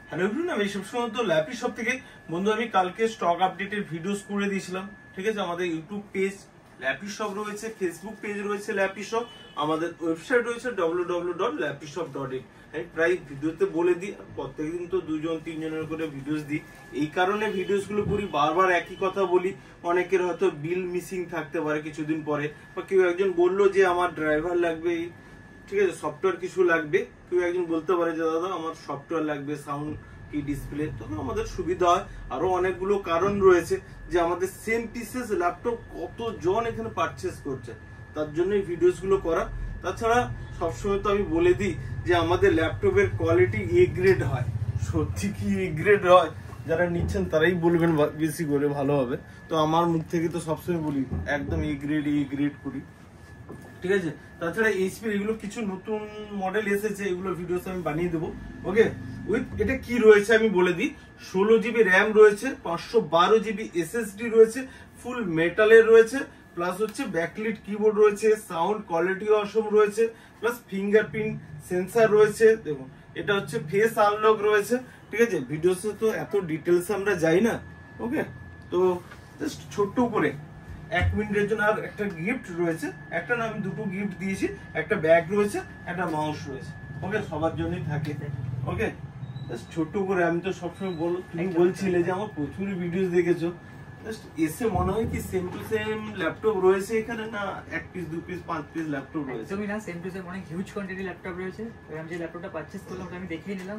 Hello everyone, আমি সবসময় তো ল্যাপি শপ থেকে বন্ধু আমি কালকে স্টক আপডেটের ভিডিওস করে দিয়েছিলাম। ঠিক আছে, আমাদের ইউটিউব পেজ ল্যাপি শপ রয়েছে, ফেসবুক পেজ রয়েছে ল্যাপি শপ, আমাদের ওয়েবসাইট রয়েছে www.lapishop.in। আমি প্রায় ভিডিওতে বলে দিই, প্রত্যেকদিন তো 2-3 করে ভিডিওস দিই। এই কারণে ভিডিওস গুলো করি, বারবার একই কথা বলি। অনেকের হয়তো বিল মিসিং থাকতে পারে কিছুদিন পরে, বা কেউ একজন বললো যে আমার ড্রাইভার লাগবে, ঠিক আছে, সফটওয়্যার কিছু লাগবে, কেউ একজন বলতে পারে যে দাদা আমার সফটওয়্যার লাগবে, সাউন্ড কি ডিসপ্লে, তখন আমাদের সুবিধা হয়। আরো অনেকগুলো কারণ রয়েছে যে আমাদের সেম পিসেস ল্যাপটপ কতজন এখানে পারচেস করছে, তার জন্য এই ভিডিওস গুলো করা। তাছাড়া সবসময় তো আমি বলে দিই যে আমাদের ল্যাপটপের কোয়ালিটি এ গ্রেড হয়। সত্যি কি এ গ্রেড হয়? যারা নিচ্ছেন তারাই বলবেন বেশি করে ভালো হবে। তো আমার মুখ থেকে তো সবসময় বলি একদম এ গ্রেড করি, ঠিক আছে। তাছাড়া এইচপি এগুলো কিছু নতুন মডেল এসেছে, এগুলো ভিডিওস আমি বানিয়ে দেবো। ওকে, উইথ এটা কি রয়েছে আমি বলে দিই। 16 জিবি র্যাম রয়েছে, 512 জিবি এসএসডি রয়েছে, ফুল মেটালের রয়েছে, প্লাস হচ্ছে ব্যাকলিট কিবোর্ড রয়েছে, সাউন্ড কোয়ালিটি অসম রয়েছে, প্লাস ফিঙ্গারপ্রিন্ট সেন্সার রয়েছে। দেখুন এটা হচ্ছে ফেস আনলক রয়েছে, ঠিক আছে। ভিডিওসে তো এত ডিটেলস আমরা যাই না। ওকে, তো জাস্ট ছোট্ট করে 1 মিনিটের জন্য। আর একটা গিফট রয়েছে, একটা না আমি দুটো গিফট দিয়েছি, একটা ব্যাগ রয়েছে, একটা মাউস রয়েছে। ওকে, সবার জন্যই থাকে। ওকে, ছোট্ট করে। আমি তো সবসময় তুমি বলছিলে যে আমার প্রচুর ভিডিও দেখেছো, জাস্ট এসে মনে হয় কি সেম টু সেম ল্যাপটপ রয়েছে এখানে, না 1 পিস 2 পিস 5 পিস ল্যাপটপ রয়েছে। তুমি না সেম টু সেম অনেক হিউজ কোয়ান্টিটি ল্যাপটপ রয়েছে। আমি যে ল্যাপটপটা পারচেজ করলাম আমি দেখিয়ে নিলাম,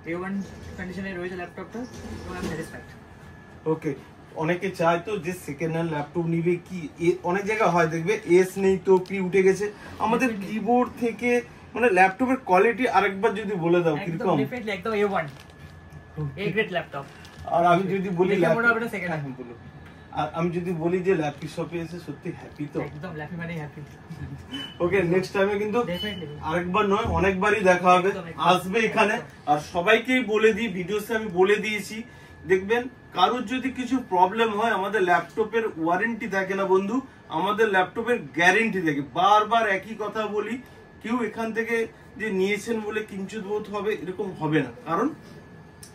A1 কন্ডিশনে রয়েছে ল্যাপটপটা, তো আমি স্যাটিসফাইড। ওকে, অনেকে চায় তো যে সেকেন্ড হ্যান্ড ল্যাপটপ নিবে, কি অনেক জায়গা হয় দেখবে এস নেই তো পি উঠে গেছে। আমাদের কিবোর্ড থেকে মানে ল্যাপটপের কোয়ালিটি আরেকবার যদি বলে দাও কিরকম? ডেফিনেটলি একদম A1 A গ্রেড ল্যাপটপ। আর আমি যদি বলি সেকেন্ড হ্যান্ড বলো, আর আমি যদি বলি যে ল্যাপি শপে এসে সত্যি হ্যাপি, তো একদম ল্যাপি মানে হ্যাপি। ওকে, নেক্সট টাইমে কিন্তু আরেকবার নয় অনেকবারই দেখা হবে, আসবে এখানে। আর সবাইকেই বলে দিই, ভিডিওতে আমি বলে দিয়েছি, দেখবেন কারোর যদি কিছু প্রবলেম হয়, আমাদের ল্যাপটপের ওয়ারেন্টি থাকে না বন্ধু, আমাদের ল্যাপটপের গ্যারেন্টি থাকে। বারবার একই কথা বলি, কেউ এখান থেকে যে নিয়েছেন বলে কিঞ্চিত বোধ হবে এরকম হবে না, কারণ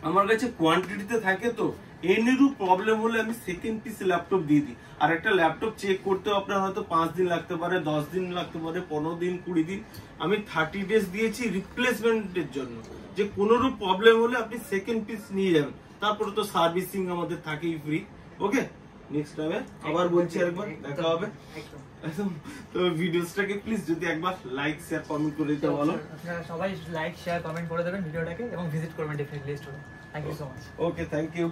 আমার কাছে কোয়ান্টিটিতে থাকে। তো এনিরও প্রবলেম হলে আমি সেকেন্ড পিস ল্যাপটপ দিয়ে দিই। আর একটা ল্যাপটপ চেক করতে আপনার হয়তো 5 দিন লাগতে পারে, 10 দিন লাগতে পারে, 15 দিন 20 দিন। আমি 30 ডেজ দিয়েছি রিপ্লেসমেন্টের জন্য, যে কোনোরও প্রবলেম হলে আপনি সেকেন্ড পিস নিয়ে যাবেন। তারপরে তো সার্ভিসিং আমাদের থাকেই ফ্রি। ওকে, নেক্সট টাইমে আবার বলছি, আরেকবার দেখা হবে একদম। তো ভিডিওসটাকে প্লিজ যদি একবার লাইক শেয়ার কমেন্ট করে দিতে বলো। আপনারা সবাই লাইক শেয়ার কমেন্ট করে দেবেন ভিডিওটাকে, এবং ভিজিট করবেন ডেফিনেটলি স্টোরে। Thank you so much. Okay, thank you.